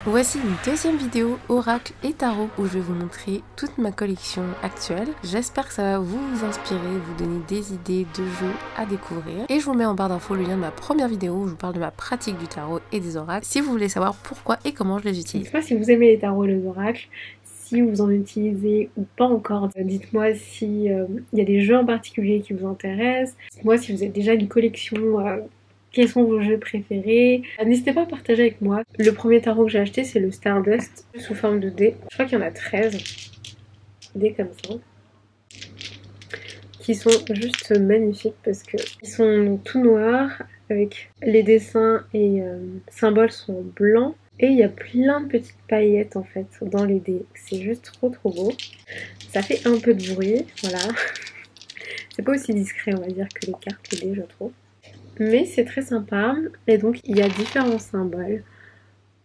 Voici une deuxième vidéo oracle et tarot où je vais vous montrer toute ma collection actuelle. J'espère que ça va vous inspirer, vous donner des idées de jeux à découvrir. Et je vous mets en barre d'infos le lien de ma première vidéo où je vous parle de ma pratique du tarot et des oracles si vous voulez savoir pourquoi et comment je les utilise. Dites-moi si vous aimez les tarots et les oracles, si vous en utilisez ou pas encore. Dites-moi si y a des jeux en particulier qui vous intéressent. Dites-moi si vous avez déjà une collection, quels sont vos jeux préférés. N'hésitez pas à partager avec moi. Le premier tarot que j'ai acheté, c'est le Stardust sous forme de dés. Je crois qu'il y en a 13 dés comme ça, qui sont juste magnifiques parce que ils sont tout noirs avec les dessins et symboles sont blancs. Et il y a plein de petites paillettes en fait dans les dés. C'est juste trop beau. Ça fait un peu de bruit, voilà. C'est pas aussi discret on va dire que les cartes, les dés je trouve. Mais c'est très sympa. Et donc il y a différents symboles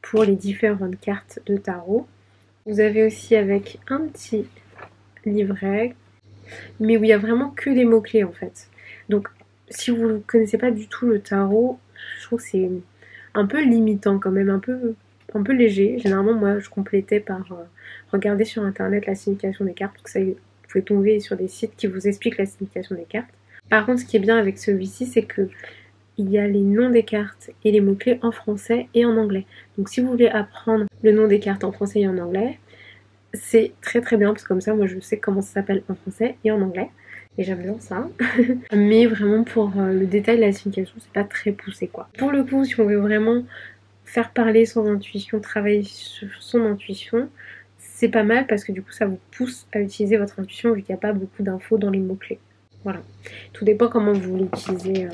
pour les différentes cartes de tarot. Vous avez aussi avec un petit livret, mais où il y a vraiment que des mots-clés en fait. Donc si vous ne connaissez pas du tout le tarot, je trouve que c'est un peu limitant quand même, un peu léger. Généralement, moi, je complétais par regarder sur internet la signification des cartes, parce que ça, vous pouvez tomber sur des sites qui vous expliquent la signification des cartes. Par contre, ce qui est bien avec celui-ci, c'est que il y a les noms des cartes et les mots-clés en français et en anglais. Donc si vous voulez apprendre le nom des cartes en français et en anglais, c'est très bien, parce que comme ça, moi, je sais comment ça s'appelle en français et en anglais. Et j'aime bien ça. Mais vraiment pour le détail de la signification, c'est pas très poussé quoi. Pour le coup, si on veut vraiment faire parler son intuition, travailler sur son intuition, c'est pas mal parce que du coup ça vous pousse à utiliser votre intuition vu qu'il n'y a pas beaucoup d'infos dans les mots-clés. Voilà. Tout dépend comment vous voulez utiliser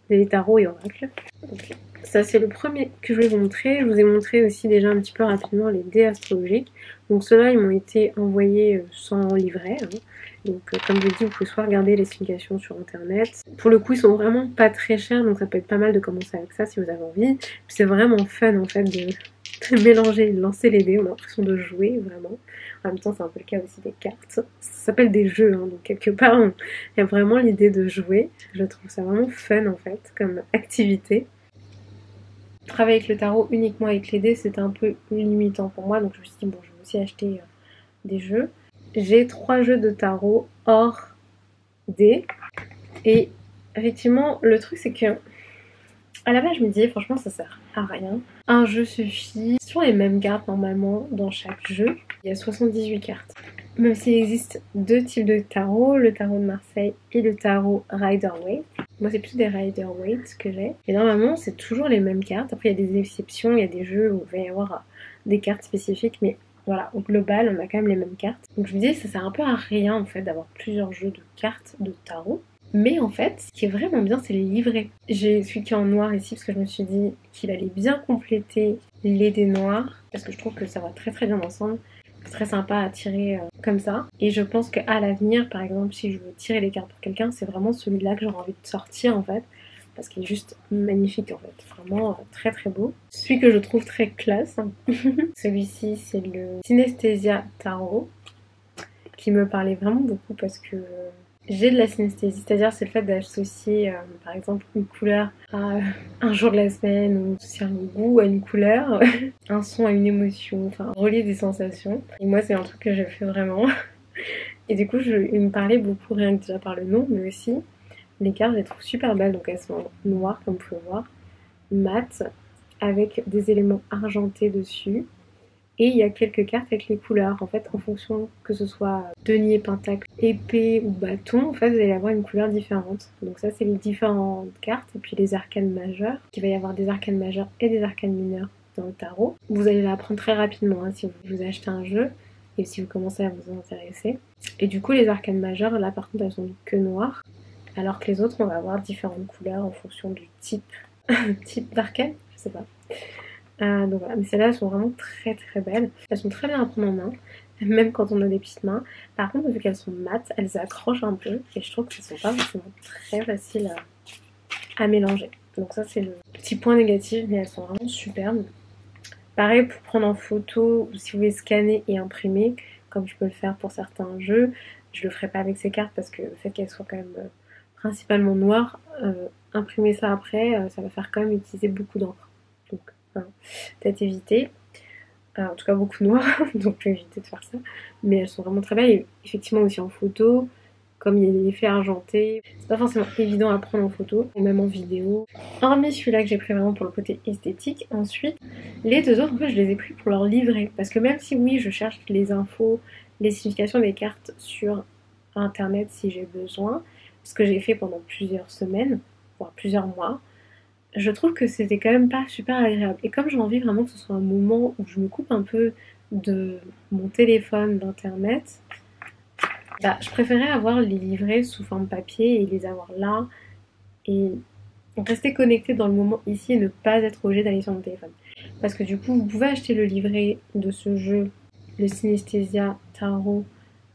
les tarots et oracles. Okay. Ça c'est le premier que je vais vous montrer. Je vous ai montré aussi déjà un petit peu rapidement les dés astrologiques. Donc ceux-là ils m'ont été envoyés sans livret. Hein. Donc comme je dis, vous pouvez soit regarder les significations sur internet. Pour le coup ils sont vraiment pas très chers, donc ça peut être pas mal de commencer avec ça si vous avez envie. Puis c'est vraiment fun en fait de mélanger, de lancer les dés, on a l'impression de jouer vraiment. En même temps c'est un peu le cas aussi des cartes. Ça s'appelle des jeux, hein, donc quelque part il y a vraiment l'idée de jouer. Je trouve ça vraiment fun en fait comme activité. Travailler avec le tarot uniquement avec les dés c'était un peu limitant pour moi, donc je me suis dit bon je vais aussi acheter des jeux. J'ai 3 jeux de tarot hors dés. Et effectivement, le truc c'est que à la base je me disais franchement ça sert à rien. Un jeu suffit. C'est toujours les mêmes cartes normalement dans chaque jeu. Il y a 78 cartes. Même s'il existe 2 types de tarot, le tarot de Marseille et le tarot Rider-Waite. Moi c'est plus des Rider-Waite que j'ai. Et normalement c'est toujours les mêmes cartes. Après il y a des exceptions, il y a des jeux où il va y avoir des cartes spécifiques, mais voilà, au global, on a quand même les mêmes cartes. Donc je me disais, ça sert un peu à rien en fait d'avoir plusieurs jeux de cartes de tarot. Mais en fait, ce qui est vraiment bien, c'est les livrets. J'ai celui qui est en noir ici parce que je me suis dit qu'il allait bien compléter les dés noirs parce que je trouve que ça va très bien ensemble. C'est très sympa à tirer comme ça. Et je pense qu'à l'avenir, par exemple, si je veux tirer les cartes pour quelqu'un, c'est vraiment celui-là que j'aurais envie de sortir en fait. Parce qu'il est juste magnifique en fait, vraiment très beau. Celui que je trouve très classe, celui-ci c'est le Synesthesia Tarot, qui me parlait vraiment beaucoup parce que j'ai de la synesthésie, c'est-à-dire c'est le fait d'associer par exemple une couleur à un jour de la semaine, ou associer un goût à une couleur, un son à une émotion, enfin relier des sensations. Et moi c'est un truc que j'ai fait vraiment. Et du coup il me parlait beaucoup rien que déjà par le nom, mais aussi les cartes je les trouve super belles, donc elles sont noires comme vous pouvez voir, mat, avec des éléments argentés dessus. Et il y a quelques cartes avec les couleurs. En fait, en fonction que ce soit denier, pentacle, épée ou bâton, en fait, vous allez avoir une couleur différente. Donc ça, c'est les différentes cartes. Et puis les arcanes majeures. Il va y avoir des arcanes majeures et des arcanes mineures dans le tarot. Vous allez l'apprendre très rapidement hein, si vous achetez un jeu et si vous commencez à vous intéresser. Et du coup, les arcanes majeures, là, par contre, elles sont que noires. Alors que les autres, on va avoir différentes couleurs en fonction du type d'arcane. Je sais pas. Donc voilà, mais celles-là elles sont vraiment très belles. Elles sont très bien à prendre en main, même quand on a des petites mains. Par contre, vu qu'elles sont mates, elles accrochent un peu et je trouve qu'elles sont pas forcément très faciles à mélanger. Donc ça c'est le petit point négatif, mais elles sont vraiment superbes. Pareil pour prendre en photo ou si vous voulez scanner et imprimer, comme je peux le faire pour certains jeux. Je le ferai pas avec ces cartes parce que le fait qu'elles soient quand même principalement noires, imprimer ça après, ça va faire quand même utiliser beaucoup d'encre. Donc hein, peut-être éviter. En tout cas beaucoup noir, donc je vais éviter de faire ça. Mais elles sont vraiment très belles, et effectivement aussi en photo, comme il y a l'effet argenté, c'est pas forcément évident à prendre en photo, ou même en vidéo. Hormis celui-là que j'ai pris vraiment pour le côté esthétique, ensuite, les deux autres, en fait, je les ai pris pour leur livret. Parce que même si oui, je cherche les infos, les significations des cartes sur internet si j'ai besoin, ce que j'ai fait pendant plusieurs semaines, voire plusieurs mois, je trouve que c'était quand même pas super agréable. Et comme j'ai envie vraiment que ce soit un moment où je me coupe un peu de mon téléphone, d'internet, bah, je préférais avoir les livrets sous forme papier et les avoir là et rester connecté dans le moment ici et ne pas être obligé d'aller sur mon téléphone. Parce que du coup, vous pouvez acheter le livret de ce jeu, le Synesthésia Tarot,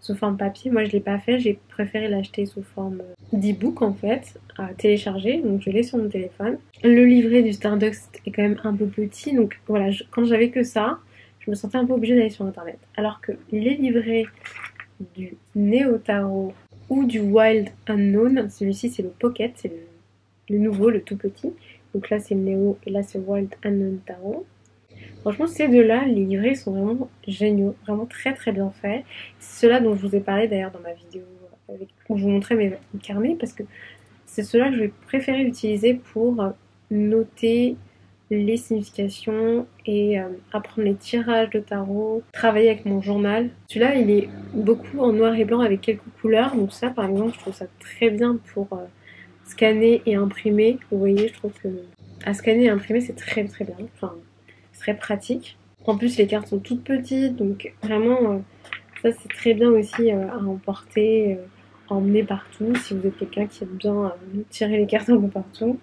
sous forme papier. Moi, je l'ai pas fait, j'ai préféré l'acheter sous forme d'e-book en fait, à télécharger. Donc, je l'ai sur mon téléphone. Le livret du Stardust est quand même un peu petit, donc voilà, quand j'avais que ça, je me sentais un peu obligée d'aller sur internet. Alors que les livrets du Néo Tarot ou du Wild Unknown, celui-ci c'est le Pocket, c'est le nouveau, le tout petit. Donc là c'est le Néo et là c'est Wild Unknown Tarot. Franchement, ces deux-là, les livrets sont vraiment géniaux, vraiment très très bien faits. C'est ceux-là dont je vous ai parlé d'ailleurs dans ma vidéo où je vous montrais mes carnets, parce que c'est ceux-là que je vais préférer utiliser pour noter les significations et apprendre les tirages de tarot, travailler avec mon journal. Celui-là, il est beaucoup en noir et blanc avec quelques couleurs, donc ça par exemple, je trouve ça très bien pour scanner et imprimer. Vous voyez, je trouve que à scanner et imprimer, c'est très très bien. Enfin, c'est très pratique. En plus, les cartes sont toutes petites, donc vraiment, ça c'est très bien aussi à emporter, à emmener partout, si vous êtes quelqu'un qui aime bien tirer les cartes un peu partout.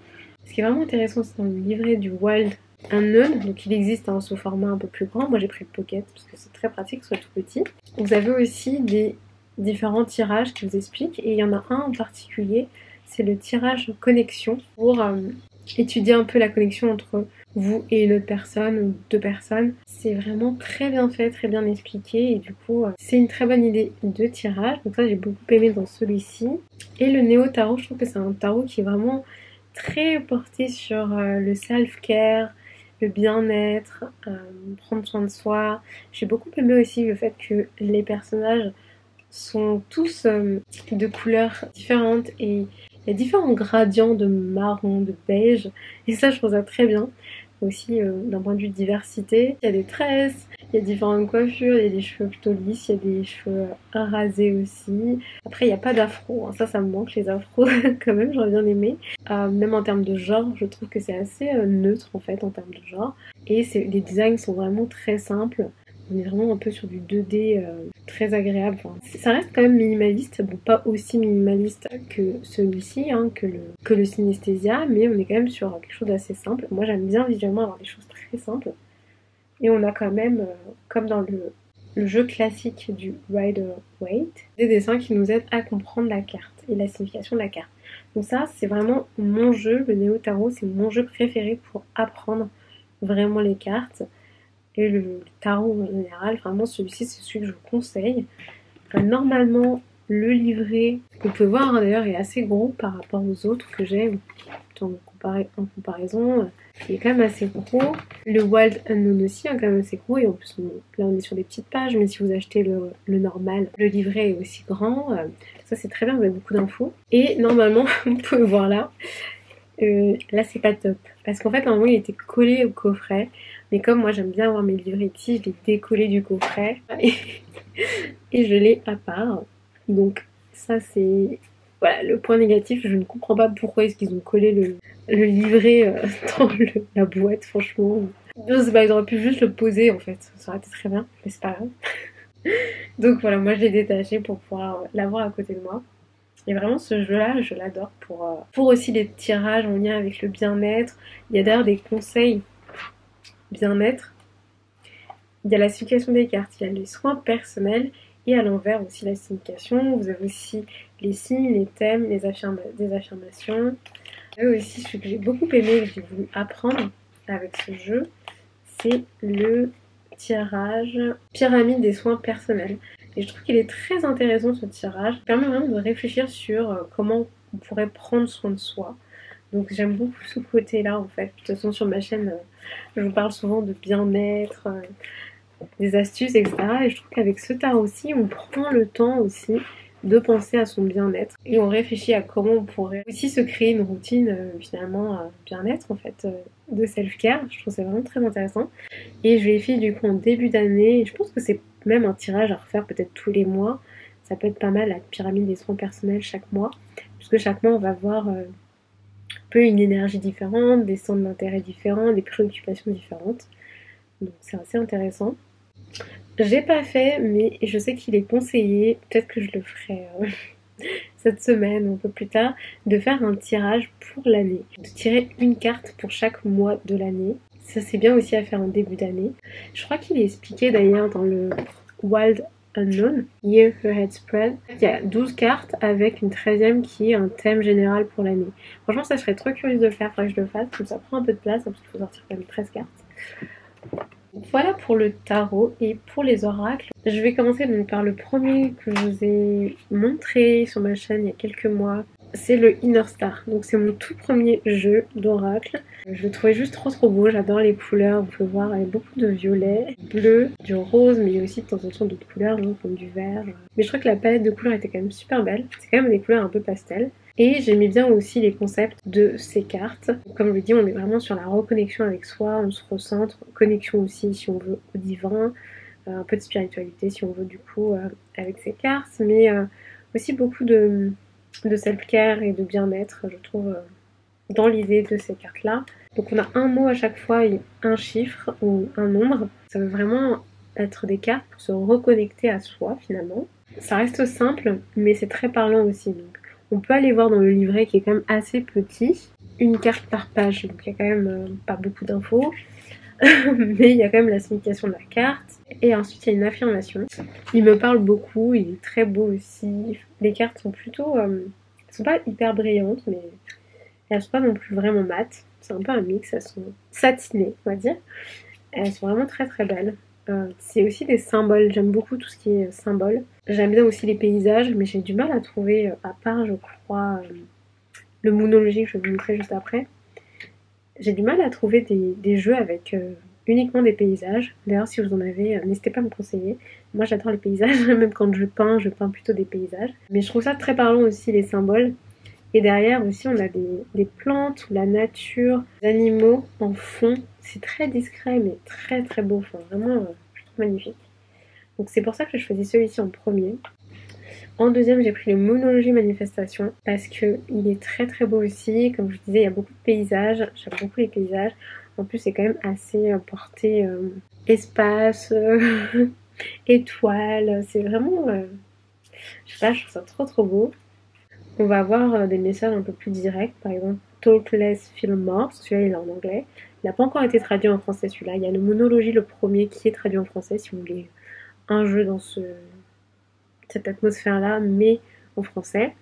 Ce qui est vraiment intéressant, c'est dans le livret du Wild Unknown, donc il existe sous format un peu plus grand. Moi j'ai pris le Pocket parce que c'est très pratique, soit tout petit. Vous avez aussi des différents tirages qui vous expliquent, et il y en a un en particulier, c'est le tirage connexion pour étudier un peu la connexion entre vous et une autre personne ou deux personnes. C'est vraiment très bien fait, très bien expliqué, et du coup c'est une très bonne idée de tirage. Donc ça j'ai beaucoup aimé dans celui-ci. Et le Néo Tarot, je trouve que c'est un tarot qui est vraiment très porté sur le self-care, le bien-être, prendre soin de soi. J'ai beaucoup aimé aussi le fait que les personnages sont tous de couleurs différentes, et il y a différents gradients de marron, de beige, et ça je trouve ça très bien. Aussi d'un point de vue de diversité, il y a des tresses, il y a différentes coiffures, il y a des cheveux plutôt lisses, il y a des cheveux rasés aussi. Après il n'y a pas d'afro, hein. Ça me manque les afros quand même, j'aurais bien aimé. Même en termes de genre, je trouve que c'est assez neutre en fait en termes de genre, et les designs sont vraiment très simples. On est vraiment un peu sur du 2D très agréable. Enfin, ça reste quand même minimaliste, bon pas aussi minimaliste que celui-ci, hein, que le Synesthésia, mais on est quand même sur quelque chose d'assez simple. Moi j'aime bien visuellement avoir des choses très simples. Et on a quand même, comme dans le jeu classique du Rider-Waite, des dessins qui nous aident à comprendre la carte et la signification de la carte. Donc ça c'est vraiment mon jeu, le Néo Tarot, c'est mon jeu préféré pour apprendre vraiment les cartes. Et le tarot en général, vraiment celui-ci c'est celui que je vous conseille. Normalement le livret que vous pouvez voir d'ailleurs est assez gros par rapport aux autres que j'ai en comparaison. Il est quand même assez gros. Le Wild Unknown aussi est quand même assez gros, et en plus là on est sur des petites pages, mais si vous achetez le normal, le livret est aussi grand. Ça c'est très bien, vous avez beaucoup d'infos. Et normalement vous pouvez voir là, là c'est pas top, parce qu'en fait normalement il était collé au coffret, mais comme moi j'aime bien avoir mes livrets ici, je l'ai décollé du coffret et je l'ai à part. Donc ça c'est voilà le point négatif. Je ne comprends pas pourquoi est-ce qu'ils ont collé le livret dans la boîte, franchement. Je sais pas, ils auraient pu juste le poser en fait, ça aurait été très bien, mais c'est pas grave. Donc voilà, moi je l'ai détaché pour pouvoir l'avoir à côté de moi. Et vraiment ce jeu-là, je l'adore pour aussi les tirages en lien avec le bien-être. Il y a d'ailleurs des conseils bien-être. Il y a la signification des cartes, il y a les soins personnels, et à l'envers aussi la signification. Vous avez aussi les signes, les thèmes, des affirmations. Et aussi celui que j'ai beaucoup aimé, que j'ai voulu apprendre avec ce jeu, c'est le tirage pyramide des soins personnels. Et je trouve qu'il est très intéressant ce tirage. Il permet vraiment de réfléchir sur comment on pourrait prendre soin de soi. Donc j'aime beaucoup ce côté-là en fait. De toute façon sur ma chaîne, je vous parle souvent de bien-être, des astuces, etc. Et je trouve qu'avec ce tarot-ci, on prend le temps aussi de penser à son bien-être. Et on réfléchit à comment on pourrait aussi se créer une routine finalement bien-être en fait, de self-care. Je trouve ça vraiment très intéressant. Et je l'ai fait du coup en début d'année. Je pense que c'est même un tirage à refaire peut-être tous les mois. Ça peut être pas mal la pyramide des soins personnels chaque mois. Puisque chaque mois on va voir un peu une énergie différente, des centres d'intérêt différents, des préoccupations différentes. Donc c'est assez intéressant. J'ai pas fait, mais je sais qu'il est conseillé, peut-être que je le ferai cette semaine ou un peu plus tard, de faire un tirage pour l'année. De tirer une carte pour chaque mois de l'année. Ça c'est bien aussi à faire en début d'année. Je crois qu'il est expliqué d'ailleurs dans le Wild Unknown, Year Ahead Spread. Il y a 12 cartes avec une 13e qui est un thème général pour l'année. Franchement ça je serais trop curieuse de le faire, faudrait que je le fasse, comme ça prend un peu de place, parce qu'il faut sortir quand même 13 cartes. Voilà pour le tarot et pour les oracles. Je vais commencer donc par le premier que je vous ai montré sur ma chaîne il y a quelques mois. C'est le Inner Star. Donc c'est mon tout premier jeu d'oracle. Je le trouvais juste trop beau. J'adore les couleurs. Vous pouvez voir avec beaucoup de violet, bleu, du rose, mais il y a aussi de temps en temps d'autres couleurs, donc comme du vert. Mais je crois que la palette de couleurs était quand même super belle. C'est quand même des couleurs un peu pastel. Et j'aimais bien aussi les concepts de ces cartes. Comme je le dis, on est vraiment sur la reconnexion avec soi, on se recentre, connexion aussi si on veut au divin, un peu de spiritualité si on veut du coup avec ces cartes, mais aussi beaucoup de self-care et de bien-être, je trouve, dans l'idée de ces cartes-là. Donc on a un mot à chaque fois et un chiffre ou un nombre. Ça veut vraiment être des cartes pour se reconnecter à soi finalement. Ça reste simple, mais c'est très parlant aussi. Donc on peut aller voir dans le livret qui est quand même assez petit, une carte par page, donc il y a quand même pas beaucoup d'infos, mais il y a quand même la signification de la carte, et ensuite il y a une affirmation. Il me parle beaucoup, il est très beau aussi, les cartes sont plutôt, elles sont pas hyper brillantes, mais elles sont pas non plus vraiment mates, c'est un peu un mix, elles sont satinées, on va dire, elles sont vraiment très belles. C'est aussi des symboles, j'aime beaucoup tout ce qui est symbole. J'aime bien aussi les paysages, mais j'ai du mal à trouver, à part je crois le Moonology que je vais vous montrer juste après, j'ai du mal à trouver des jeux avec uniquement des paysages. D'ailleurs si vous en avez, n'hésitez pas à me conseiller. Moi j'adore les paysages, même quand je peins plutôt des paysages. Mais je trouve ça très parlant aussi les symboles. Et derrière aussi on a des plantes ou la nature, des animaux en fond. C'est très discret mais très beau. Enfin vraiment je trouve magnifique. Donc c'est pour ça que j'ai choisi celui-ci en premier. En deuxième j'ai pris le Moonology Manifestation parce que il est très beau aussi. Comme je vous disais il y a beaucoup de paysages. J'aime beaucoup les paysages. En plus c'est quand même assez porté espace, étoiles. C'est vraiment... je sais pas, je trouve ça trop beau. On va avoir des messages un peu plus directs, par exemple Talk Less, Feel More, celui-là il est en anglais. Il n'a pas encore été traduit en français celui-là. Il y a le Moonology, le premier, qui est traduit en français si vous voulez un jeu dans cette atmosphère-là, mais en français.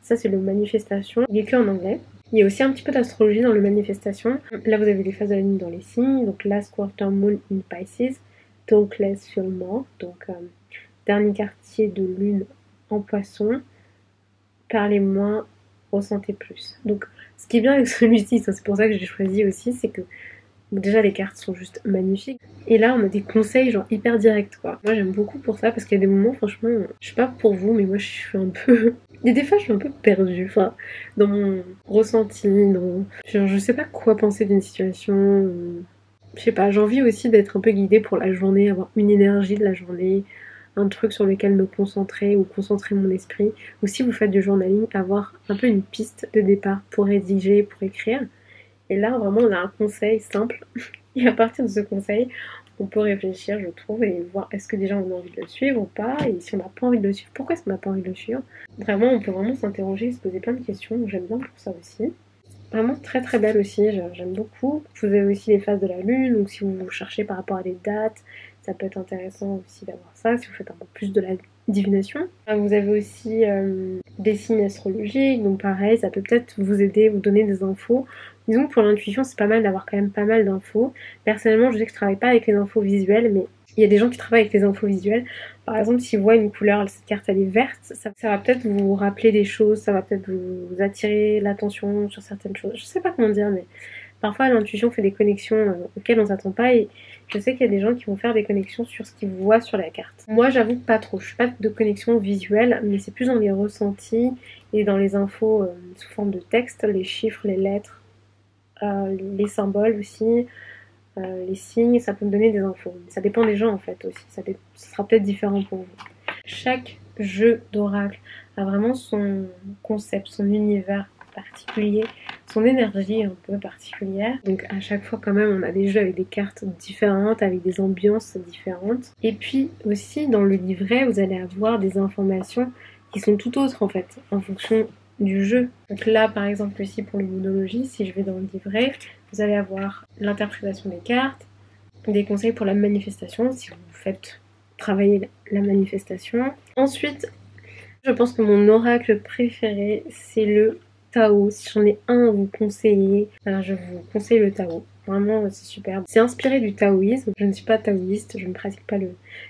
Ça c'est le Manifestation, il est que en anglais. Il y a aussi un petit peu d'astrologie dans le Manifestation. Là vous avez les phases de la lune dans les signes, donc Last Quarter Moon in Pisces, Talk Less, Feel More, donc dernier quartier de lune en Poisson. Parlez moins, ressentez plus. Donc ce qui est bien avec celui-ci, c'est pour ça que j'ai choisi aussi, c'est que déjà les cartes sont juste magnifiques. Et là on a des conseils genre hyper directs quoi. Moi j'aime beaucoup pour ça parce qu'il y a des moments franchement, je sais pas pour vous mais moi je suis un peu... Et des fois je suis un peu perdue, enfin, dans mon ressenti, genre, je sais pas quoi penser d'une situation. Je sais pas, j'ai envie aussi d'être un peu guidée pour la journée, avoir une énergie de la journée, un truc sur lequel me concentrer ou concentrer mon esprit. Ou si vous faites du journaling, avoir un peu une piste de départ pour rédiger, pour écrire. Et là, vraiment, on a un conseil simple. Et à partir de ce conseil, on peut réfléchir, je trouve, et voir est-ce que déjà on a envie de le suivre ou pas. Et si on n'a pas envie de le suivre, pourquoi est-ce qu'on n'a pas envie de le suivre? Vraiment, on peut vraiment s'interroger, se poser plein de questions. Donc j'aime bien pour ça aussi. Vraiment très belle aussi, j'aime beaucoup. Vous avez aussi les phases de la lune, donc si vous cherchez par rapport à des dates, ça peut être intéressant aussi d'avoir ça, si vous faites un peu plus de la divination. Vous avez aussi des signes astrologiques, donc pareil, ça peut peut-être vous aider, vous donner des infos. Disons que pour l'intuition, c'est pas mal d'avoir quand même pas mal d'infos. Personnellement, je sais que je travaille pas avec les infos visuelles, mais il y a des gens qui travaillent avec les infos visuelles. Par exemple, s'ils voient une couleur, cette carte elle est verte, ça va peut-être vous rappeler des choses, ça va peut-être vous attirer l'attention sur certaines choses. Je sais pas comment dire, mais parfois l'intuition fait des connexions auxquelles on s'attend pas, et je sais qu'il y a des gens qui vont faire des connexions sur ce qu'ils voient sur la carte. Moi j'avoue que pas trop, je suis pas de connexion visuelle, mais c'est plus dans les ressentis et dans les infos sous forme de texte, les chiffres, les lettres, les symboles aussi, les signes, ça peut me donner des infos. Ça dépend des gens en fait aussi, ça sera peut-être différent pour vous. Chaque jeu d'oracle a vraiment son concept, son univers particulier, son énergie un peu particulière. Donc à chaque fois quand même on a des jeux avec des cartes différentes, avec des ambiances différentes. Et puis aussi dans le livret vous allez avoir des informations qui sont tout autres en fait, en fonction du jeu. Donc là par exemple ici pour l'immunologie, si je vais dans le livret, vous allez avoir l'interprétation des cartes, des conseils pour la manifestation, si vous faites travailler la manifestation. Ensuite, je pense que mon oracle préféré, c'est le Tao. Si j'en ai un à vous conseiller, alors je vous conseille le Tao. Vraiment, c'est superbe. C'est inspiré du taoïsme. Je ne suis pas taoïste, je ne pratique pas le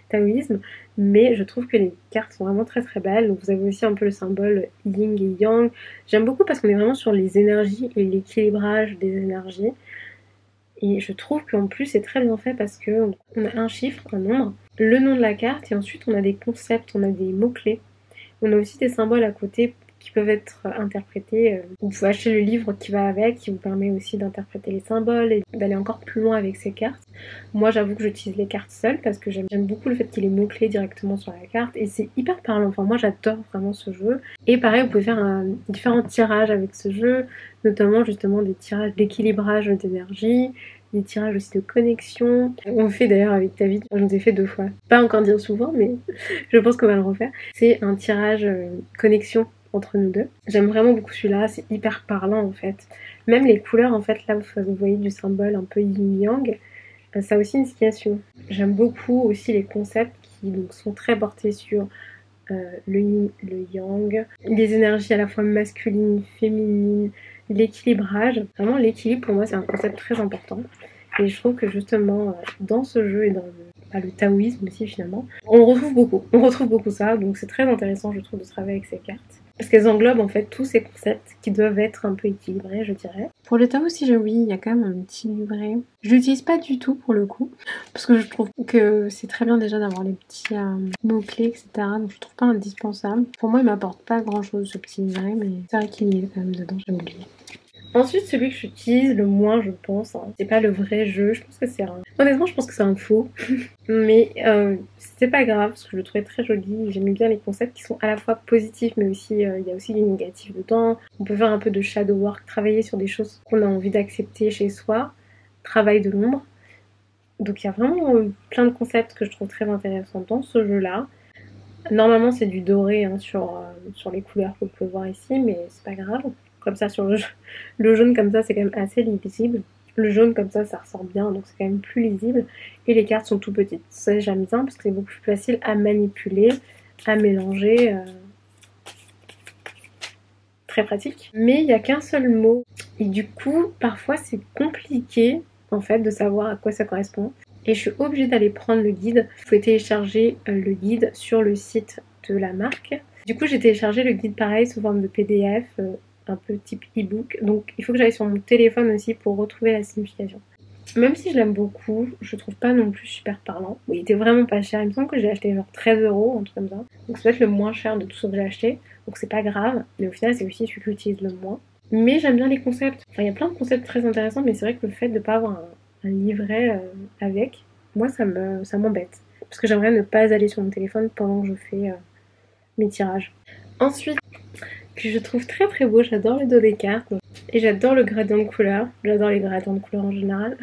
taoïsme, mais je trouve que les cartes sont vraiment très très belles. Donc vous avez aussi un peu le symbole yin et yang. J'aime beaucoup parce qu'on est vraiment sur les énergies et l'équilibrage des énergies. Et je trouve qu'en plus c'est très bien fait parce qu'on a un chiffre, un nombre, le nom de la carte, et ensuite on a des concepts, on a des mots-clés. On a aussi des symboles à côté qui peuvent être interprétés. Vous pouvez acheter le livre qui va avec, qui vous permet aussi d'interpréter les symboles et d'aller encore plus loin avec ces cartes. Moi j'avoue que j'utilise les cartes seules parce que j'aime beaucoup le fait qu'il y ait les mots-clés directement sur la carte et c'est hyper parlant. Enfin moi j'adore vraiment ce jeu. Et pareil, vous pouvez faire différents tirages avec ce jeu, notamment justement des tirages d'équilibrage d'énergie, des tirages aussi de connexion. On fait d'ailleurs avec David, je nous ai fait 2 fois. Pas encore dire souvent, mais je pense qu'on va le refaire. C'est un tirage connexion entre nous deux. J'aime vraiment beaucoup celui-là, c'est hyper parlant en fait. Même les couleurs, en fait, là vous voyez du symbole un peu yin-yang, ça a aussi une signification. J'aime beaucoup aussi les concepts qui donc, sont très portés sur le yin, le yang, les énergies à la fois masculines, féminines, l'équilibrage. Vraiment l'équilibre pour moi c'est un concept très important. Et je trouve que justement dans ce jeu et dans le taoïsme aussi finalement, on retrouve beaucoup ça, donc c'est très intéressant je trouve de travailler avec ces cartes. Parce qu'elles englobent en fait tous ces concepts qui doivent être un peu équilibrés, je dirais. Pour le Tao aussi, oui, il y a quand même un petit livret. Je l'utilise pas du tout pour le coup, parce que je trouve que c'est très bien déjà d'avoir les petits mots-clés, etc. Donc je trouve pas indispensable. Pour moi, il m'apporte pas grand-chose ce petit livret, mais c'est vrai qu'il y est quand même dedans, j'ai oublié. Ensuite, celui que j'utilise le moins, je pense, c'est pas le vrai jeu, je pense que c'est un... Honnêtement, je pense que c'est un faux. Mais c'est pas grave, parce que je le trouvais très joli. J'aime bien les concepts qui sont à la fois positifs, mais aussi, il y a aussi du négatif dedans. On peut faire un peu de shadow work, travailler sur des choses qu'on a envie d'accepter chez soi. Travail de l'ombre. Donc il y a vraiment plein de concepts que je trouve très intéressants dans ce jeu-là. Normalement, c'est du doré sur les couleurs que vous pouvez voir ici, mais c'est pas grave. Comme ça, sur le jaune comme ça, c'est quand même assez lisible. Le jaune comme ça ressort bien, donc c'est quand même plus lisible. Et les cartes sont tout petites. Ça, j'aime bien parce que c'est beaucoup plus facile à manipuler, à mélanger. Très pratique. Mais il n'y a qu'un seul mot. Et du coup, parfois, c'est compliqué, en fait, de savoir à quoi ça correspond. Et je suis obligée d'aller prendre le guide. Vous pouvez télécharger le guide sur le site de la marque. Du coup, j'ai téléchargé le guide pareil sous forme de PDF, un peu type e-book. Donc, il faut que j'aille sur mon téléphone aussi pour retrouver la signification. Même si je l'aime beaucoup, je trouve pas non plus super parlant. Bon, il était vraiment pas cher. Il me semble que j'ai acheté genre 13€, un truc comme ça. Donc, c'est peut-être le moins cher de tout ce que j'ai acheté. Donc, c'est pas grave. Mais au final, c'est aussi celui que j'utilise le moins. Mais j'aime bien les concepts. Enfin, il y a plein de concepts très intéressants, mais c'est vrai que le fait de pas avoir un livret avec, moi, ça m'embête. Parce que j'aimerais ne pas aller sur mon téléphone pendant que je fais mes tirages. Ensuite, que je trouve très très beau, j'adore le dos des cartes. Et j'adore le gradient de couleurs. J'adore les gradients de couleurs en général.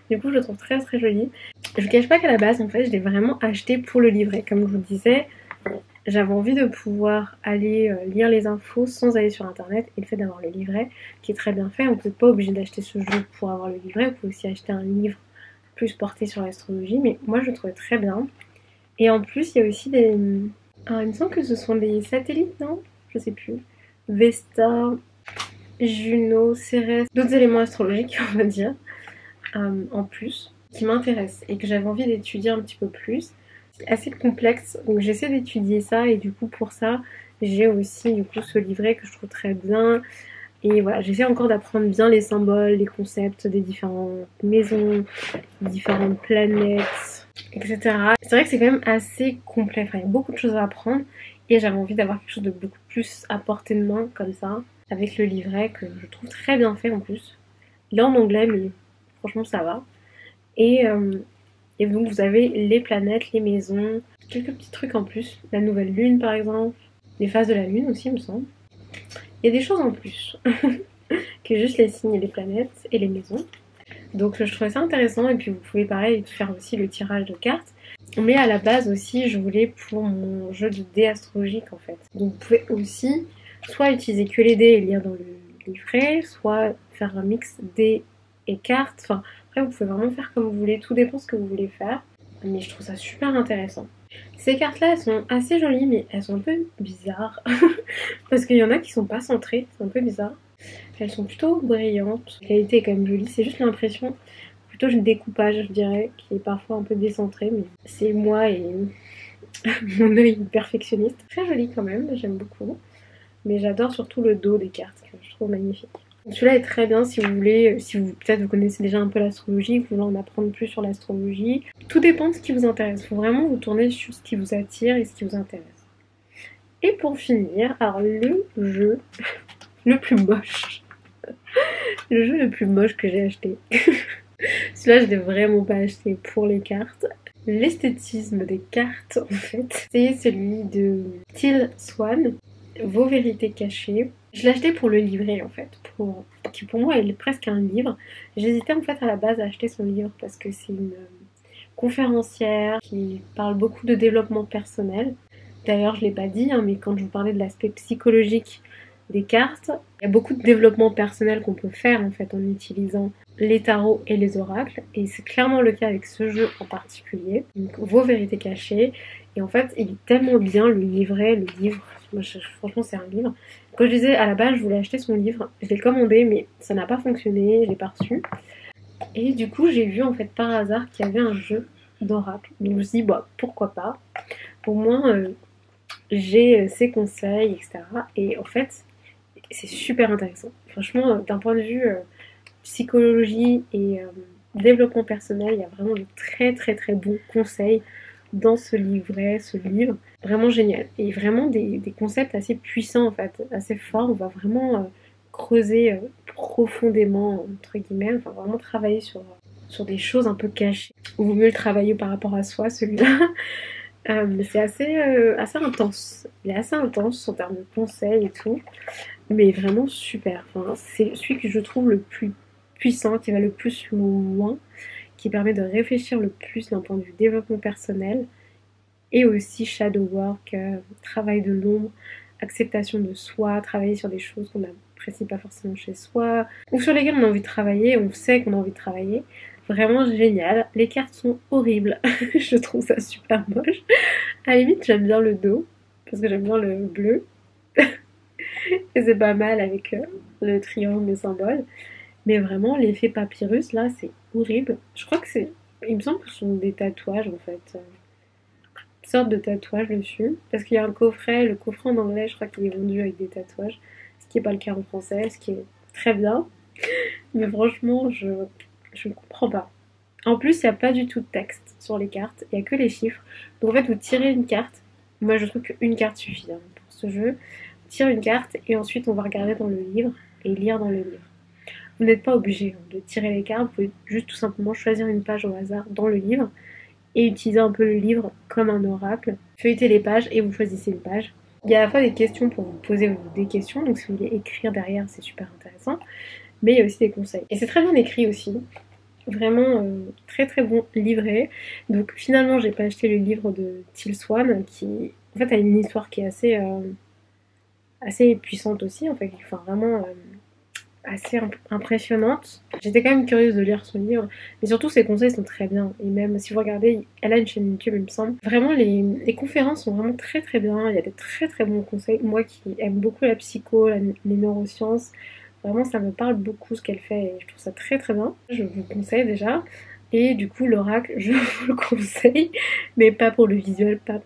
Du coup, je le trouve très très joli. Je vous cache pas qu'à la base, en fait, je l'ai vraiment acheté pour le livret. Comme je vous le disais, j'avais envie de pouvoir aller lire les infos sans aller sur internet. Et le fait d'avoir le livret, qui est très bien fait, vous n'êtes pas obligé d'acheter ce jeu pour avoir le livret. Vous pouvez aussi acheter un livre plus porté sur l'astrologie. Mais moi, je le trouvais très bien. Et en plus, il y a aussi des... Alors, il me semble que ce sont des satellites, non ? je sais plus, Vesta, Juno, Cérès, d'autres éléments astrologiques on va dire, en plus, qui m'intéressent et que j'avais envie d'étudier un petit peu plus. C'est assez complexe, donc j'essaie d'étudier ça et du coup pour ça j'ai aussi du coup ce livret que je trouve très bien. Et voilà, j'essaie encore d'apprendre bien les symboles, les concepts des différentes maisons, différentes planètes, etc. C'est vrai que c'est quand même assez complet, enfin, il y a beaucoup de choses à apprendre et j'avais envie d'avoir quelque chose de beaucoup plus à portée de main comme ça, avec le livret que je trouve très bien fait en plus. Il est en anglais mais franchement ça va. Et, euh, et donc vous avez les planètes, les maisons, quelques petits trucs en plus, la nouvelle lune par exemple, les phases de la lune aussi il me semble. Il y a des choses en plus que juste les signes et les planètes et les maisons. Donc je trouvais ça intéressant et puis vous pouvez pareil faire aussi le tirage de cartes. Mais à la base aussi je voulais pour mon jeu de dés astrologique en fait. Donc vous pouvez aussi soit utiliser que les dés et lire dans le livret, soit faire un mix dés et cartes. Enfin après vous pouvez vraiment faire comme vous voulez, tout dépend ce que vous voulez faire. Mais je trouve ça super intéressant. Ces cartes-là, elles sont assez jolies, mais elles sont un peu bizarres. Parce qu'il y en a qui sont pas centrées, c'est un peu bizarre. Elles sont plutôt brillantes. La qualité est quand même jolie, c'est juste l'impression, plutôt le découpage, je dirais, qui est parfois un peu décentré, mais c'est moi et mon œil perfectionniste. Très joli quand même, j'aime beaucoup. Mais j'adore surtout le dos des cartes, que je trouve magnifique. Celui-là est très bien si vous voulez, si vous peut-être vous connaissez déjà un peu l'astrologie, que vous voulez en apprendre plus sur l'astrologie. Tout dépend de ce qui vous intéresse. Il faut vraiment vous tourner sur ce qui vous attire et ce qui vous intéresse. Et pour finir, alors le jeu le plus moche. Le jeu le plus moche que j'ai acheté. Celui-là, je l'ai vraiment pas acheté pour les cartes. L'esthétisme des cartes, en fait, c'est celui de Teal Swan, Vos vérités cachées. Je l'ai acheté pour le livret, en fait, qui pour moi est presque un livre. J'hésitais en fait à la base à acheter son livre parce que c'est une conférencière qui parle beaucoup de développement personnel. D'ailleurs, je l'ai pas dit, hein, mais quand je vous parlais de l'aspect psychologique des cartes, il y a beaucoup de développement personnel qu'on peut faire en fait en utilisant les tarots et les oracles, et c'est clairement le cas avec ce jeu en particulier. Donc, Vos vérités cachées, et en fait, il est tellement bien le livret, le livre. Moi, franchement, c'est un livre. Comme je disais, à la base, je voulais acheter son livre. Je l'ai commandé, mais ça n'a pas fonctionné, je l'ai pas reçu. Et du coup, j'ai vu en fait par hasard qu'il y avait un jeu d'oracle. Donc, je me suis dit, bah, pourquoi pas. Pour moi, j'ai ses conseils, etc. Et en fait, c'est super intéressant. Franchement, d'un point de vue psychologie et développement personnel, il y a vraiment de très très très bons conseils dans ce livret, ce livre. Vraiment génial. Et vraiment des concepts assez puissants en fait, assez forts. On va vraiment creuser profondément, entre guillemets, enfin vraiment travailler sur des choses un peu cachées. Il vaut mieux le travailler par rapport à soi, celui-là. Mais c'est assez intense. Il est assez intense en termes de conseils et tout. Mais vraiment super. Enfin, c'est celui que je trouve le plus puissant, qui va le plus loin, qui permet de réfléchir le plus d'un point de vue développement personnel et aussi shadow work, travail de l'ombre, acceptation de soi, travailler sur des choses qu'on n'apprécie pas forcément chez soi ou sur lesquelles on a envie de travailler, on sait qu'on a envie de travailler. Vraiment génial. Les cartes sont horribles. Je trouve ça super moche. À la limite, j'aime bien le dos parce que j'aime bien le bleu. Et c'est pas mal avec le triangle, le symbole. Mais vraiment, l'effet papyrus, là, c'est horrible. Je crois que c'est... Il me semble que ce sont des tatouages, en fait. Une sorte de tatouage dessus. Parce qu'il y a un coffret. Le coffret en anglais, je crois qu'il est vendu avec des tatouages. Ce qui n'est pas le cas en français, ce qui est très bien. Mais franchement, je ne comprends pas. En plus, il n'y a pas du tout de texte sur les cartes. Il n'y a que les chiffres. Donc en fait, vous tirez une carte. Moi, je trouve qu'une carte suffit hein, pour ce jeu. Tire une carte et ensuite on va regarder dans le livre et lire dans le livre. Vous n'êtes pas obligé de tirer les cartes, vous pouvez juste tout simplement choisir une page au hasard dans le livre et utiliser un peu le livre comme un oracle. Feuilletez les pages et vous choisissez une page. Il y a à la fois des questions pour vous poser des questions, donc si vous voulez écrire derrière, c'est super intéressant. Mais il y a aussi des conseils. Et c'est très bien écrit aussi. Vraiment très très bon livret. Donc finalement, j'ai pas acheté le livre de Teal Swan qui en fait a une histoire qui est assez puissante aussi, en fait, enfin vraiment assez impressionnante. J'étais quand même curieuse de lire son livre, mais surtout ses conseils sont très bien. Et même si vous regardez, elle a une chaîne YouTube, il me semble. Vraiment, les conférences sont vraiment très très bien. Il y a des très très bons conseils. Moi qui aime beaucoup la psycho, les neurosciences, vraiment ça me parle beaucoup ce qu'elle fait et je trouve ça très très bien. Je vous conseille déjà. Et du coup, l'oracle, je vous le conseille, mais pas pour le visuel, pas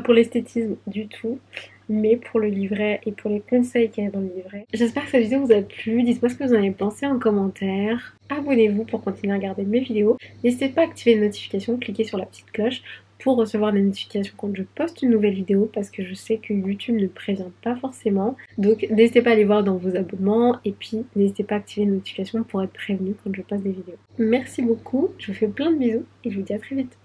pour l'esthétisme du tout, mais pour le livret et pour les conseils qu'il y a dans le livret. J'espère que cette vidéo vous a plu. Dites-moi ce que vous en avez pensé en commentaire. Abonnez-vous pour continuer à regarder mes vidéos. N'hésitez pas à activer les notifications, cliquez sur la petite cloche pour recevoir des notifications quand je poste une nouvelle vidéo, parce que je sais que YouTube ne prévient pas forcément. Donc n'hésitez pas à aller voir dans vos abonnements et puis n'hésitez pas à activer les notifications pour être prévenu quand je poste des vidéos. Merci beaucoup, je vous fais plein de bisous et je vous dis à très vite.